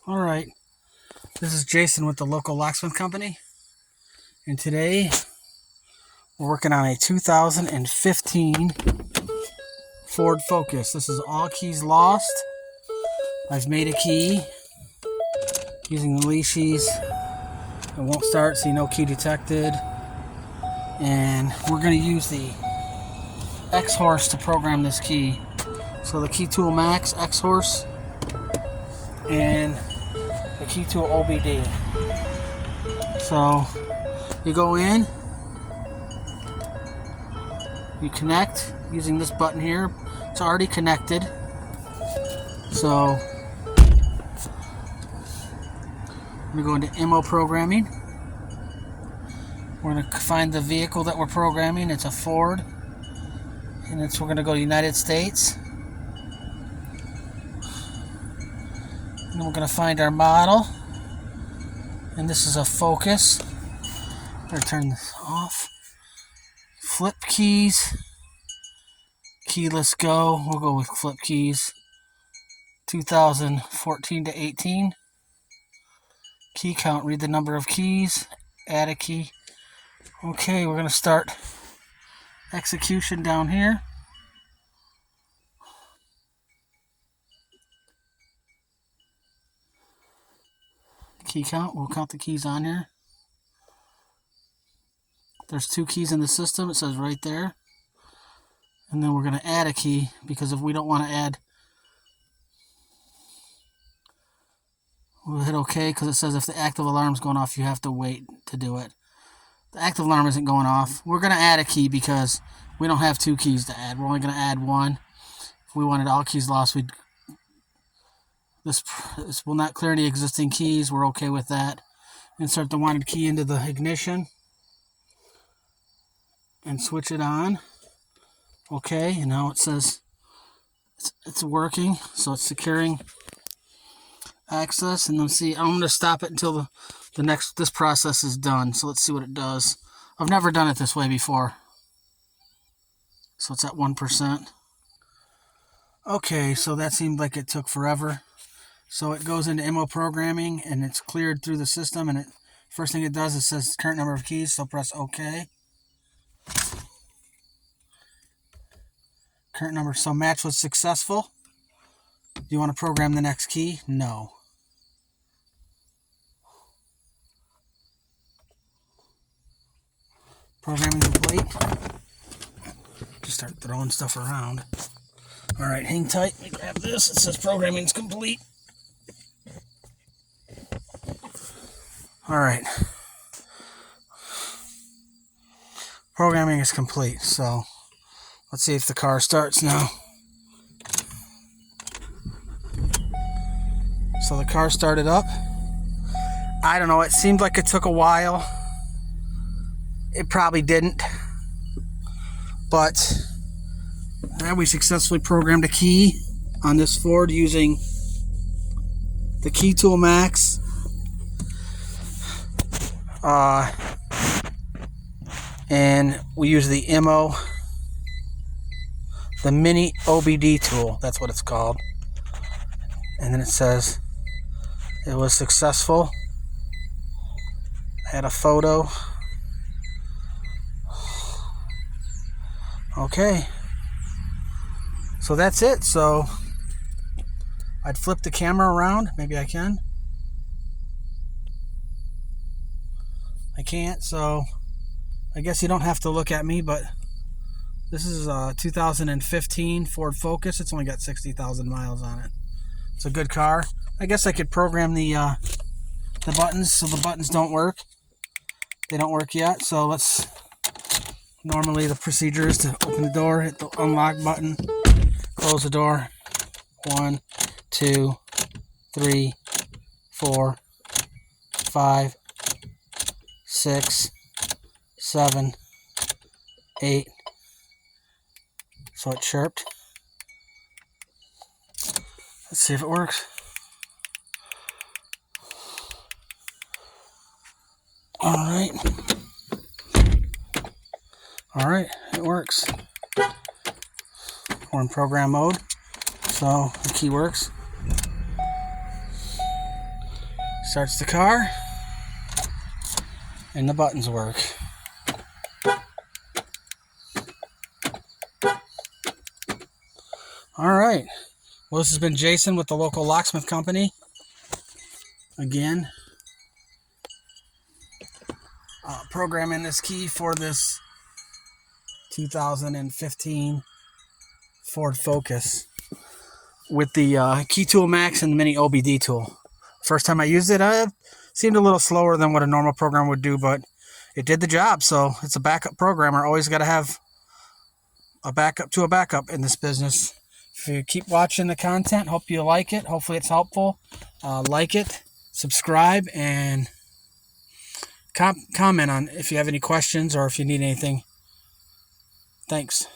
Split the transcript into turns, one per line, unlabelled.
Alright, this is Jason with the local locksmith company, and today we're working on a 2015 Ford Focus. This is all keys lost. I've made a key using the leashes. It won't start, so no key detected. And we're going to use the X-Horse to program this key. So the Key Tool Max X-Horse and the Key Tool OBD. So you go in, you connect using this button here. It's already connected. So we're going to go into MO programming. We're going to find the vehicle that we're programming. It's a Ford, and we're going to go to United States. And then we're going to find our model, and this is a Focus. I'm going to turn this off. Flip keys, keyless go. We'll go with flip keys. 2014 to 18. Key count, read the number of keys, add a key. Okay, we're going to start execution down here. Key count, we'll count the keys on here. There's 2 keys in the system, it says right there. And then we're going to add a key, because if we don't want to add, we'll hit OK, because it says if the active alarm is going off, you have to wait to do it. The active alarm isn't going off. We're going to add a key because we don't have 2 keys to add. We're only going to add 1. If we wanted all keys lost, this will not clear any existing keys. We're okay with that. Insert the wanted key into the ignition and switch it on. Okay, and now it says it's working, so it's securing access. And then see, I'm going to stop it until this process is done. So let's see what it does. I've never done it this way before. So it's at 1%. Okay, so that seemed like it took forever. So it goes into MO programming and it's cleared through the system, and first thing it does, it says current number of keys, so press OK. Current number, so match was successful. Do you want to program the next key? No. Programming complete. Just start throwing stuff around. Alright, hang tight. Let me grab this. It says programming's complete. Alright. Programming is complete, so let's see if the car starts now. So the car started up. I don't know, it seemed like it took a while. It probably didn't. But we successfully programmed a key on this Ford using the Key Tool Max. And we use the MO, the mini OBD tool, that's what it's called. And then it says it was successful. I had a photo. Okay. So that's it. So I'd flip the camera around. Maybe I can. I can't, so I guess you don't have to look at me, but this is a 2015 Ford Focus. It's only got 60,000 miles on it. It's a good car. I guess I could program the buttons so the buttons don't work. They don't work yet, so let's... Normally the procedure is to open the door, hit the unlock button, close the door. 1, 2, 3, 4, 5, 6, 7, 8. So it chirped. Let's see if it works. Alright, it works. We're in program mode, so the key works. Starts the car, and the buttons work. All right. Well, this has been Jason with the local locksmith company. Again, programming this key for this 2015 Ford Focus with the Key Tool Max and the Mini OBD tool. First time I used it, it seemed a little slower than what a normal program would do, but it did the job. So it's a backup programmer. Always got to have a backup to a backup in this business. If you keep watching the content, hope you like it. Hopefully it's helpful. Like it, subscribe, and comment on if you have any questions or if you need anything. Thanks.